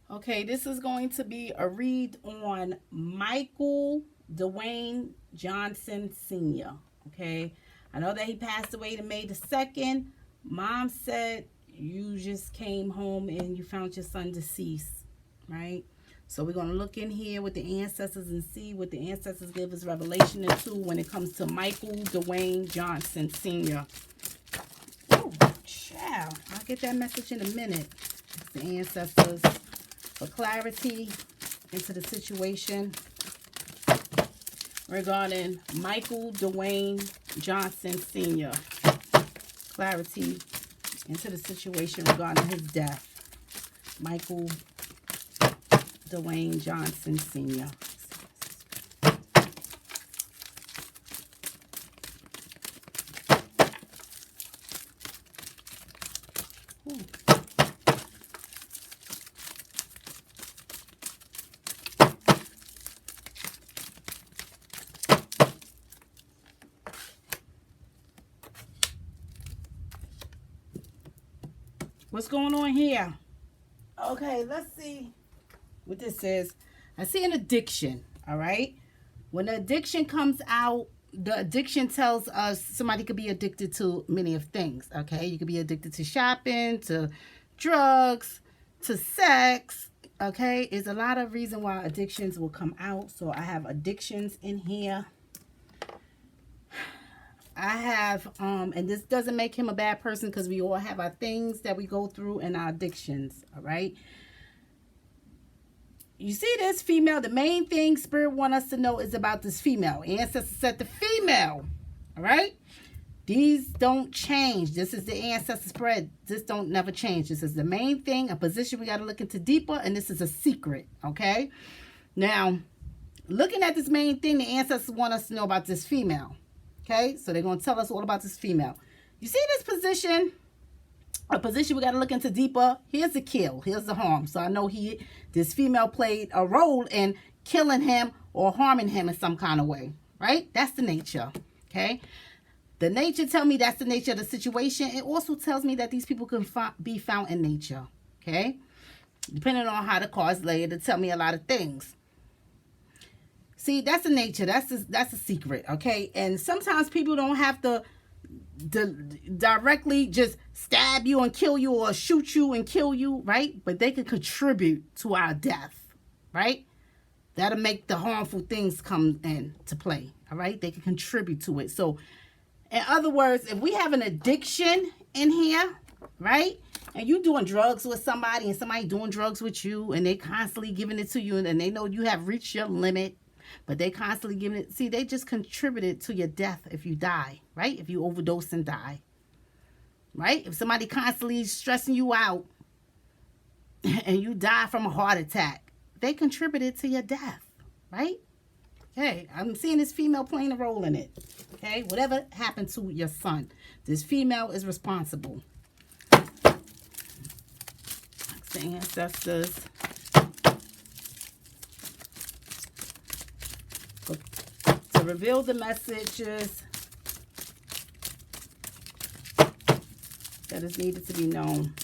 Okay, this is going to be a read on Michael Dewayne Johnson Sr. Okay, I know that he passed away to May the 2nd. Mom said you just came home and you found your son deceased, right? So we're going to look in here with the ancestors and see what the ancestors give us revelation into when it comes to Michael Dewayne Johnson Sr. Oh, child. I'll get that message in a minute. It's the ancestors for clarity into the situation regarding Michael Dewayne Johnson Sr. Clarity into the situation regarding his death. Michael Dewayne Johnson Sr. Ooh. What's going on here? Okay, let's see what this is. I see an addiction, all right? When the addiction comes out, the addiction tells us somebody could be addicted to many of things, okay? You could be addicted to shopping, to drugs, to sex, okay? There's a lot of reason why addictions will come out. So I have addictions in here. I have, and this doesn't make him a bad person because we all have our things that we go through and our addictions, all right? You see this female, the main thing Spirit want us to know is about this female. Ancestors said the female, all right? These don't change. This is the ancestor spread. This don't never change. This is the main thing, a position we got to look into deeper, and this is a secret, okay? Now, looking at this main thing, the ancestors want us to know about this female. Okay, so they're going to tell us all about this female. You see this position? A position we got to look into deeper. Here's the kill. Here's the harm. So I know this female played a role in killing him or harming him in some kind of way. Right? That's the nature. Okay? The nature tell me that's the nature of the situation. It also tells me that these people can be found in nature. Okay? Depending on how the cards lay, it'll tell me a lot of things. See, that's the nature. That's a secret, okay? And sometimes people don't have to directly just stab you and kill you or shoot you and kill you, right? But they can contribute to our death, right? That'll make the harmful things come into play, all right? They can contribute to it. So, in other words, if we have an addiction in here, right? And you doing drugs with somebody and somebody doing drugs with you and they constantly giving it to you and they know you have reached your limit, but they constantly giving it. See, they just contributed to your death if you die, right? If you overdose and die, right? If somebody constantly stressing you out and you die from a heart attack, they contributed to your death, right? Okay, I'm seeing this female playing a role in it. Okay, whatever happened to your son, this female is responsible. The ancestors. To reveal the messages that is needed to be known.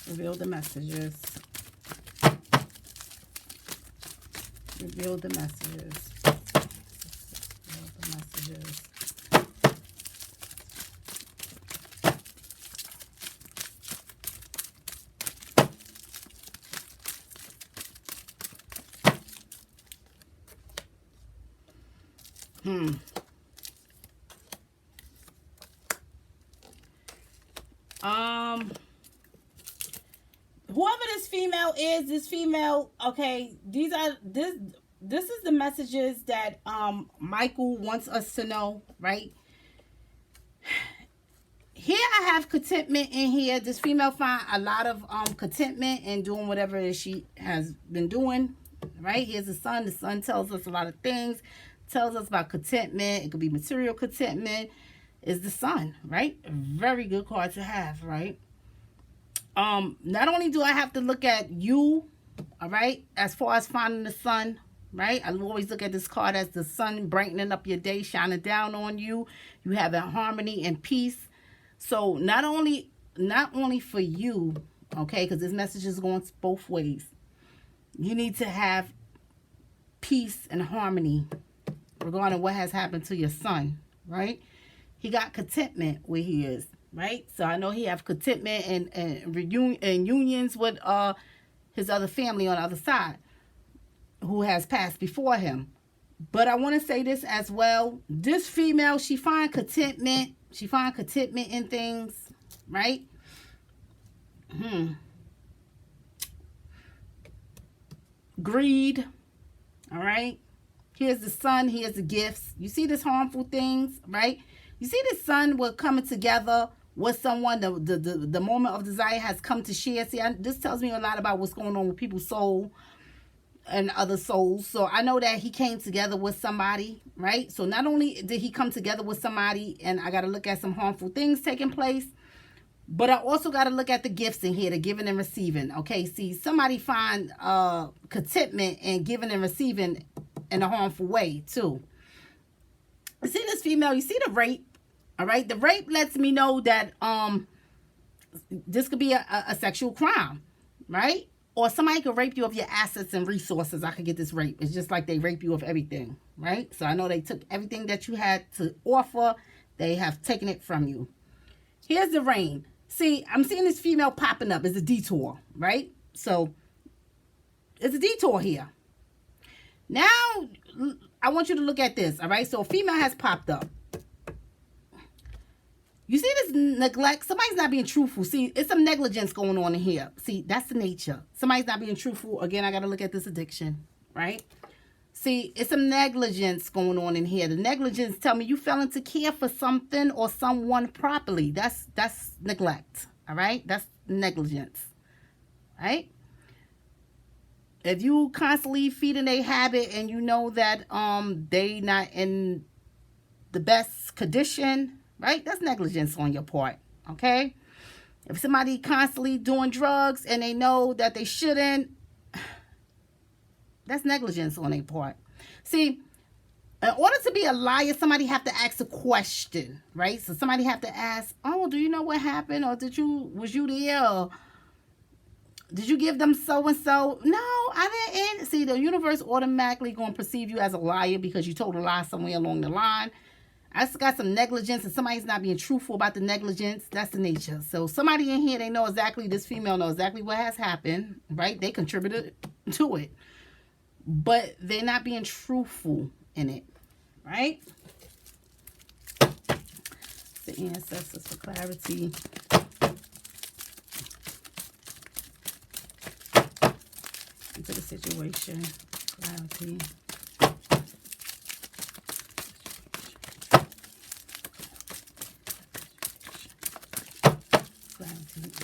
Reveal the messages. Reveal the messages. Reveal the messages. Whoever this female, okay, this is the messages that Michael wants us to know, right? Here I have contentment in here. This female find a lot of contentment in doing whatever she has been doing, right? Here's the sun. The sun tells us a lot of things. Tells us about contentment. It could be material contentment. Is the sun, right? A very good card to have, right? Not only do I have to look at you, all right, as far as finding the sun, right? I always look at this card as the sun brightening up your day, shining down on you. You have that harmony and peace. So not only for you, okay? Because this message is going both ways. You need to have peace and harmony regarding what has happened to your son, right? He got contentment where he is, right? So I know he have contentment and reunion and unions with his other family on the other side who has passed before him. But I want to say this as well. This female, she find contentment. She find contentment in things, right? Greed, all right? Here's the son, here's the gifts. You see this harmful things, right? You see the son will coming together with someone. The moment of desire has come to share. See, this tells me a lot about what's going on with people's soul and other souls. So I know that he came together with somebody, right? So not only did he come together with somebody, and I got to look at some harmful things taking place, but I also got to look at the gifts in here, the giving and receiving. Okay, see, somebody find contentment in giving and receiving in a harmful way too. You see this female, you see the rape, all right? The rape lets me know that this could be a sexual crime, right? Or somebody could rape you of your assets and resources. I could get this rape. It's just like they rape you of everything, right? So I know they took everything that you had to offer. They have taken it from you. Here's the rain. See, I'm seeing this female popping up. It's a detour, right? So it's a detour here. Now, I want you to look at this, all right? So a female has popped up. You see this neglect? Somebody's not being truthful. See, it's some negligence going on in here. See, that's the nature. Somebody's not being truthful. Again, I got to look at this addiction, right? See, it's some negligence going on in here. The negligence tell me you failing to care for something or someone properly. That's neglect, all right? That's negligence, right? If you constantly feeding a habit and you know that they not in the best condition, right? That's negligence on your part, okay? If somebody constantly doing drugs and they know that they shouldn't, that's negligence on their part. See, in order to be a liar, somebody have to ask a question, right? So somebody have to ask, oh, do you know what happened? Or was you there? Or did you give them so-and-so? No, I didn't. See, the universe automatically going to perceive you as a liar because you told a lie somewhere along the line. I just got some negligence and somebody's not being truthful about the negligence. That's the nature. So somebody in here, they know exactly, this female knows exactly what has happened, right? They contributed to it. But they're not being truthful in it, right? The ancestors for clarity. Into the situation, clarity.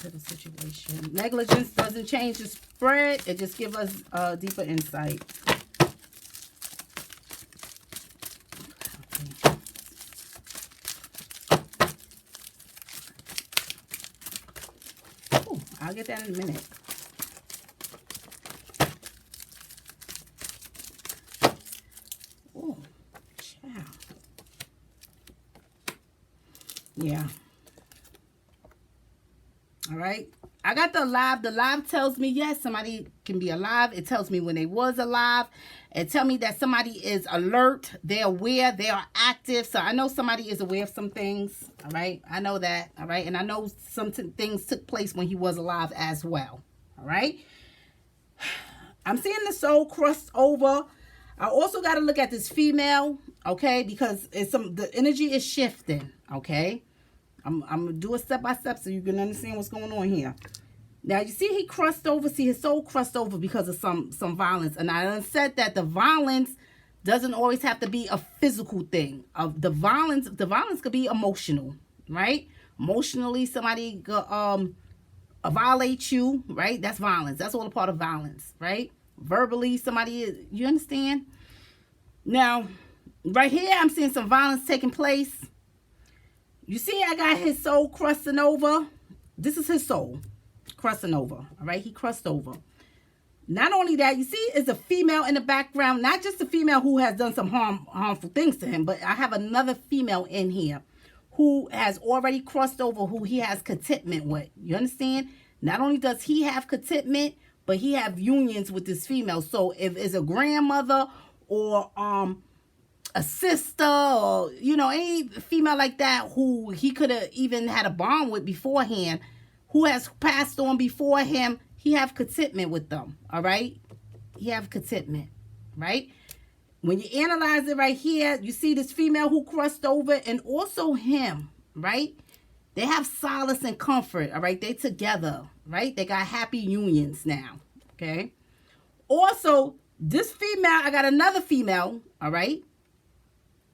To the situation. Negligence doesn't change the spread. It just gives us deeper insight. Oh, I'll get that in a minute. Oh, child. Yeah. All right. I got the alive. The live tells me, yes, somebody can be alive. It tells me when they was alive. It tells me that somebody is alert. They're aware. They are active. So I know somebody is aware of some things. All right. I know that. All right. And I know some things took place when he was alive as well. All right. I'm seeing the soul crossed over. I also got to look at this female. Okay. Because the energy is shifting. Okay. I'm going to do it step by step so you can understand what's going on here. Now, you see he crossed over. See, his soul crossed over because of some violence. And I said that the violence doesn't always have to be a physical thing. The violence could be emotional, right? Emotionally, somebody violate you, right? That's violence. That's all a part of violence, right? Verbally, somebody, you understand? Now, right here, I'm seeing some violence taking place. You see, I got his soul crossing over. This is his soul crossing over. All right, he crossed over. Not only that, you see, is a female in the background. Not just a female who has done some harmful things to him, but I have another female in here who has already crossed over, who he has contentment with. You understand? Not only does he have contentment, but he have unions with this female. So if it's a grandmother or a sister or, you know, any female like that who he could have even had a bond with beforehand, who has passed on before him, he have contentment with them, all right? He have contentment, right? When you analyze it right here, you see this female who crossed over and also him, right? They have solace and comfort, all right? They together, right? They got happy unions now, okay? Also, this female, I got another female, all right?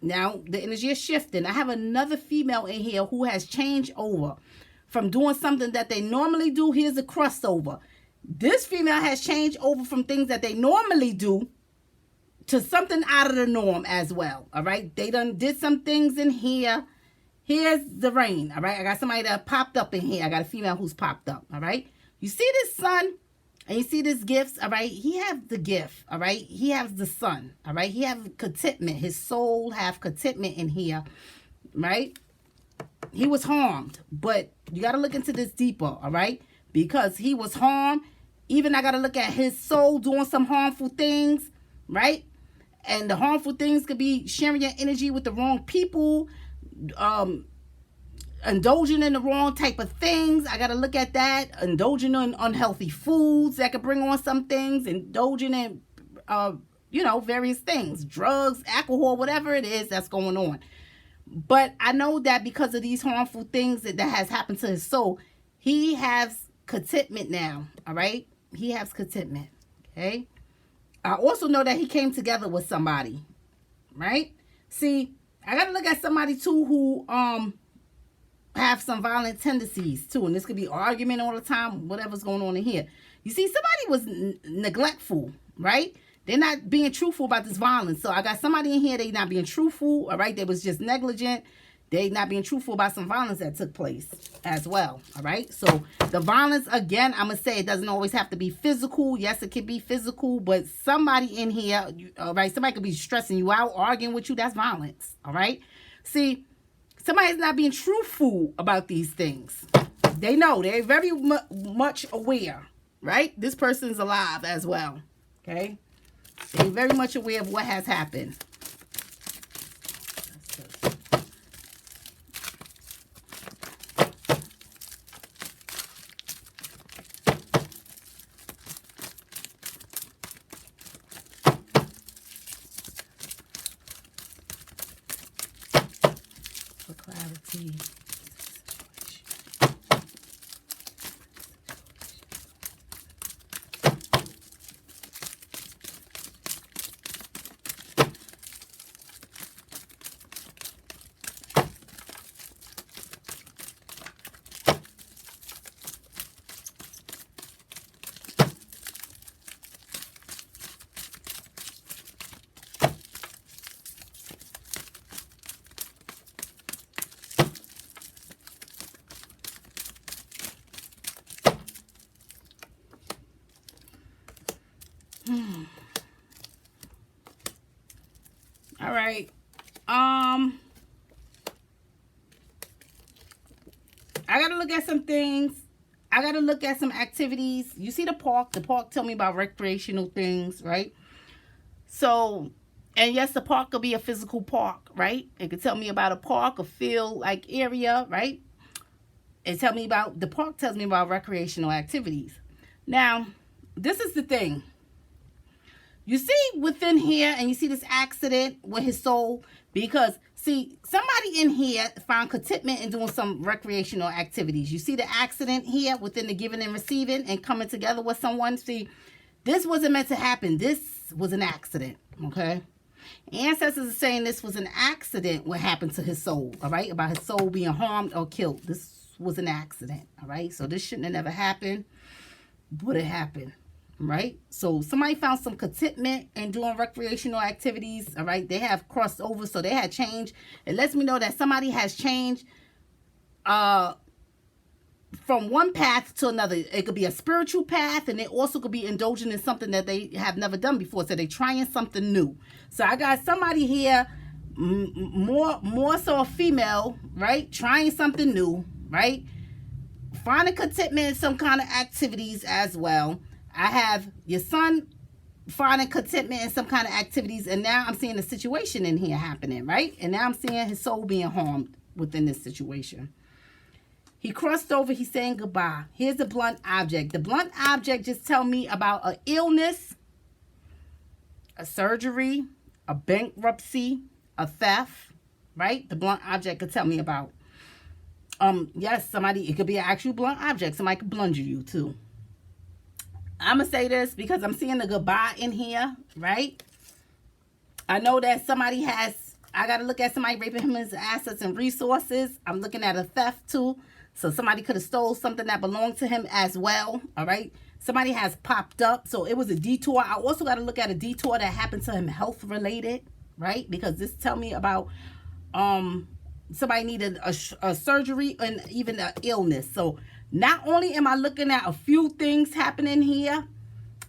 Now, the energy is shifting. I have another female in here who has changed over from doing something that they normally do. Here's a crossover. This female has changed over from things that they normally do to something out of the norm as well, all right? They done did some things in here. Here's the rain, all right? I got somebody that popped up in here. I got a female who's popped up, all right? You see this sun and you see this gifts, all right? He has the gift, all right? He has the sun, all right? He have contentment. His soul have contentment in here, right? He was harmed, but you got to look into this deeper, all right? Because he was harmed. Even I got to look at his soul doing some harmful things, right? And the harmful things could be sharing your energy with the wrong people, indulging in the wrong type of things. I got to look at that. Indulging in unhealthy foods that could bring on some things. Indulging in, you know, various things. Drugs, alcohol, whatever it is that's going on. But I know that because of these harmful things that has happened to his soul, he has contentment now, all right? He has contentment, okay? I also know that he came together with somebody, right? See, I got to look at somebody, too, who have some violent tendencies, too. And this could be argument all the time, whatever's going on in here. You see, somebody was neglectful, right? They're not being truthful about this violence. So I got somebody in here, they not being truthful, all right? They was just negligent. They not being truthful about some violence that took place as well, all right? So the violence, again, I'm going to say it doesn't always have to be physical. Yes, it could be physical, but somebody in here, all right, somebody could be stressing you out, arguing with you. That's violence, all right? See, somebody's not being truthful about these things. They know. They're very much aware, right? This person's alive as well, okay? They're very much aware of what has happened. For clarity. All right. I got to look at some things. I got to look at some activities. You see the park. The park tell me about recreational things, right? So, and yes, the park could be a physical park, right? It could tell me about a park, a field-like area, right? It tell me about, the park tells me about recreational activities. Now, this is the thing. You see within here, and you see this accident with his soul, because, see, somebody in here found contentment in doing some recreational activities. You see the accident here within the giving and receiving and coming together with someone. See, this wasn't meant to happen. This was an accident, okay? Ancestors are saying this was an accident what happened to his soul, all right? About his soul being harmed or killed. This was an accident, all right? So this shouldn't have never happened, but it happened. Right? So somebody found some contentment in doing recreational activities. All right. They have crossed over. So they had changed. It lets me know that somebody has changed from one path to another. It could be a spiritual path, and it also could be indulging in something that they have never done before. So they're trying something new. So I got somebody here, more so a female, right? Trying something new, right? finding contentment in some kind of activities as well. I have your son finding contentment in some kind of activities, and now I'm seeing a situation in here happening, right? And now I'm seeing his soul being harmed within this situation. He crossed over. He's saying goodbye. Here's the blunt object. The blunt object just tell me about an illness, a surgery, a bankruptcy, a theft, right? The blunt object could tell me about. Yes, somebody, it could be an actual blunt object. Somebody could blunder you too. I'm going to say this because I'm seeing the goodbye in here, right? I know that somebody has, I got to look at somebody raping him his assets and resources. I'm looking at a theft too. So somebody could have stole something that belonged to him as well, all right? Somebody has popped up. So it was a detour. I also got to look at a detour that happened to him health related, right? Because this tell me about somebody needed a surgery and even an illness. So not only am I looking at a few things happening here,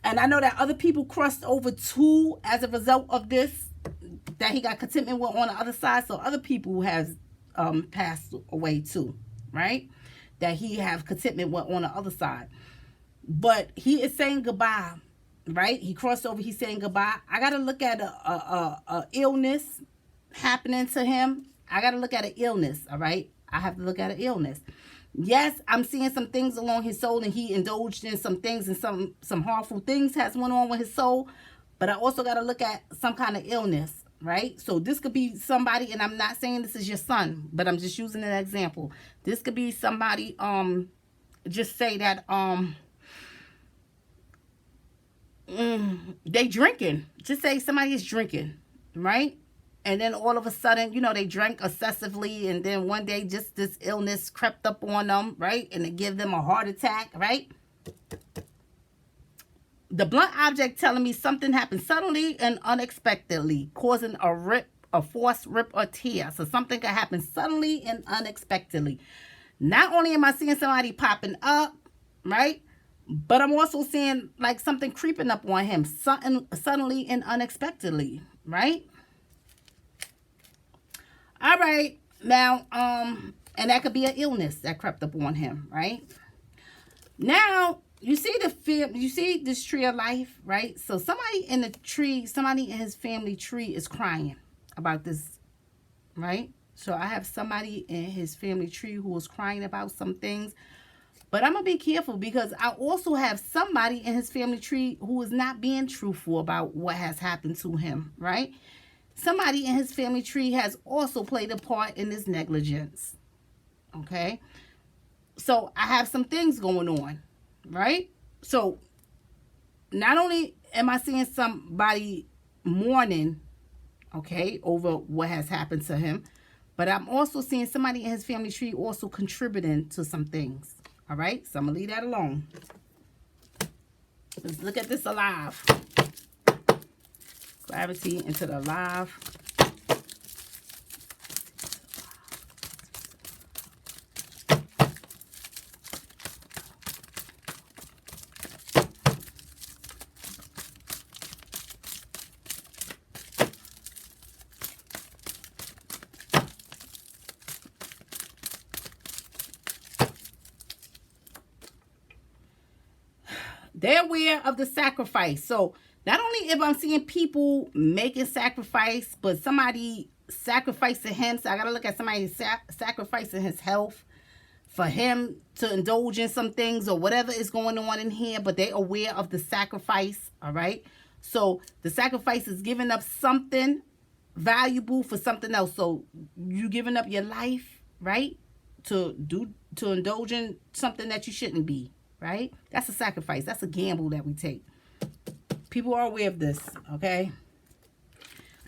and I know that other people crossed over too as a result of this, that he got contentment with on the other side. So other people have passed away too, right? That he have contentment with on the other side. But he is saying goodbye, right? He crossed over. He's saying goodbye. I got to look at a illness happening to him. I got to look at an illness, all right? I have to look at an illness. Yes, I'm seeing some things along his soul, and he indulged in some things, and some harmful things has went on with his soul. But I also got to look at some kind of illness, right? So this could be somebody, and I'm not saying this is your son, but I'm just using an example. This could be somebody, just say that, they drinking. Just say somebody is drinking, right? And then all of a sudden, you know, they drank excessively, and then one day just this illness crept up on them, right? And it give them a heart attack, right? The blunt object telling me something happened suddenly and unexpectedly, causing a rip, a forced rip or tear. So something could happen suddenly and unexpectedly. Not only am I seeing somebody popping up, right? But I'm also seeing like something creeping up on him suddenly and unexpectedly, right? All right. Now, and that could be an illness that crept up on him, right? Now, you see you see this tree of life, right? So somebody in the tree, somebody in his family tree is crying about this, right? So I have somebody in his family tree who is crying about some things. But I'm going to be careful because I also have somebody in his family tree who is not being truthful about what has happened to him, right? Somebody in his family tree has also played a part in this negligence, okay? So I have some things going on, right? So not only am I seeing somebody mourning, okay, over what has happened to him, but I'm also seeing somebody in his family tree also contributing to some things, all right? So I'm going to leave that alone. Let's look at this alive. Clarity into the alive. They're aware of the sacrifice. So not only if I'm seeing people making sacrifice, but somebody sacrificing him. So I got to look at somebody sacrificing his health for him to indulge in some things or whatever is going on in here. But they're aware of the sacrifice, all right? So the sacrifice is giving up something valuable for something else. So you giving up your life, right? To indulge in something that you shouldn't be, right? That's a sacrifice. That's a gamble that we take. People are aware of this, okay?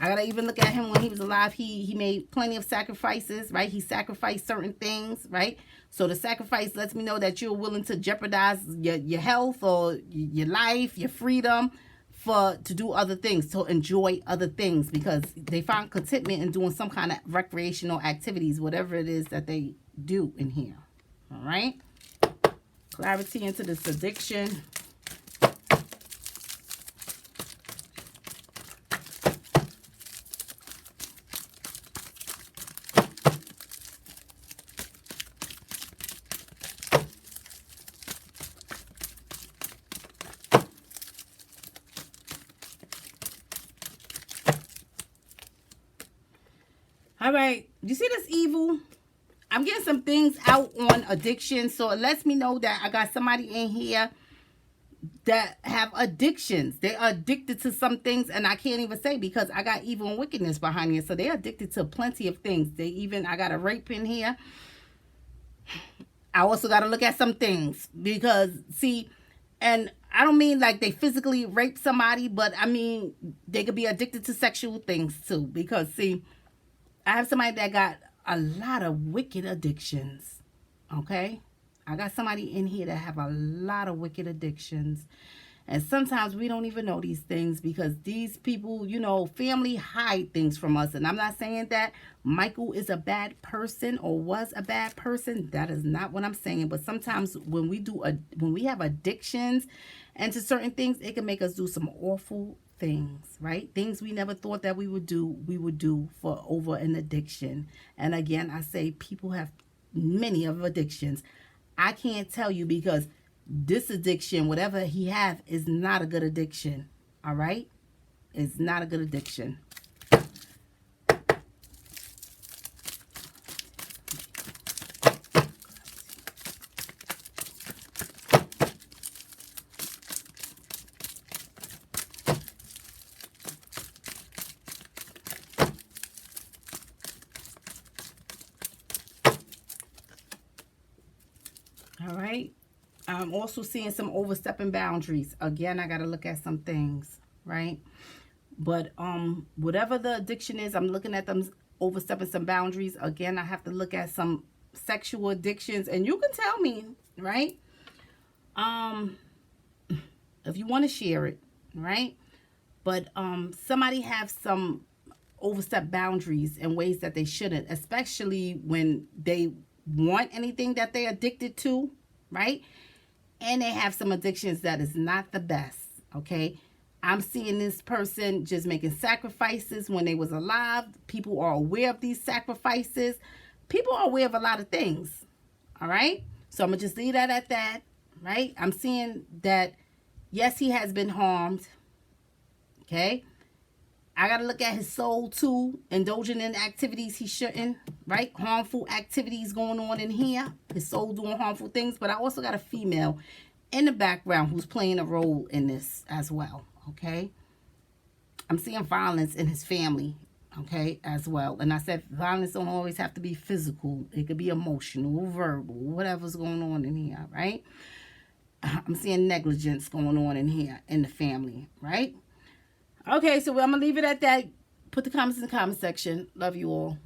I gotta even look at him when he was alive. He made plenty of sacrifices, right? He sacrificed certain things, right? So the sacrifice lets me know that you're willing to jeopardize your health or your life, your freedom to do other things, to enjoy other things, because they find contentment in doing some kind of recreational activities, whatever it is that they do in here, all right? Clarity into this addiction. All right. You see this evil? I'm getting some things out on addiction. So it lets me know that I got somebody in here that have addictions. They are addicted to some things, and I can't even say because I got evil and wickedness behind it. So they're addicted to plenty of things. I got a rape in here. I also got to look at some things because, see, and I don't mean like they physically rape somebody, but I mean they could be addicted to sexual things too. Because, see, I have somebody that got a lot of wicked addictions. Okay? I got somebody in here that have a lot of wicked addictions. And sometimes we don't even know these things because these people, family hide things from us. And I'm not saying that Michael is a bad person or was a bad person. That is not what I'm saying. But sometimes when we have addictions and to certain things, it can make us do some awful things, right? Things we never thought that we would do for over an addiction. And again, I say people have many of addictions. I can't tell you because this addiction, whatever he have, is not a good addiction. All right? It's not a good addiction. All right? I'm also seeing some overstepping boundaries. Again, I got to look at some things, right? But whatever the addiction is, I'm looking at them overstepping some boundaries. Again, I have to look at some sexual addictions, and you can tell me, right? If you want to share it, right? But somebody have some overstep boundaries in ways that they shouldn't, especially when they want anything that they're addicted to, right? And they have some addictions that is not the best, okay? I'm seeing this person just making sacrifices when they was alive. People are aware of these sacrifices. People are aware of a lot of things, all right? So I'm going to just leave that at that, right? I'm seeing that, yes, he has been harmed, okay? I got to look at his soul, too, indulging in activities he shouldn't, right? Harmful activities going on in here. His soul doing harmful things. But I also got a female in the background who's playing a role in this as well, okay? I'm seeing violence in his family, okay, as well. And I said violence don't always have to be physical. It could be emotional, verbal, whatever's going on in here, right? I'm seeing negligence going on in here in the family, right? Okay, so I'm going to leave it at that. Put the comments in the comment section. Love you all.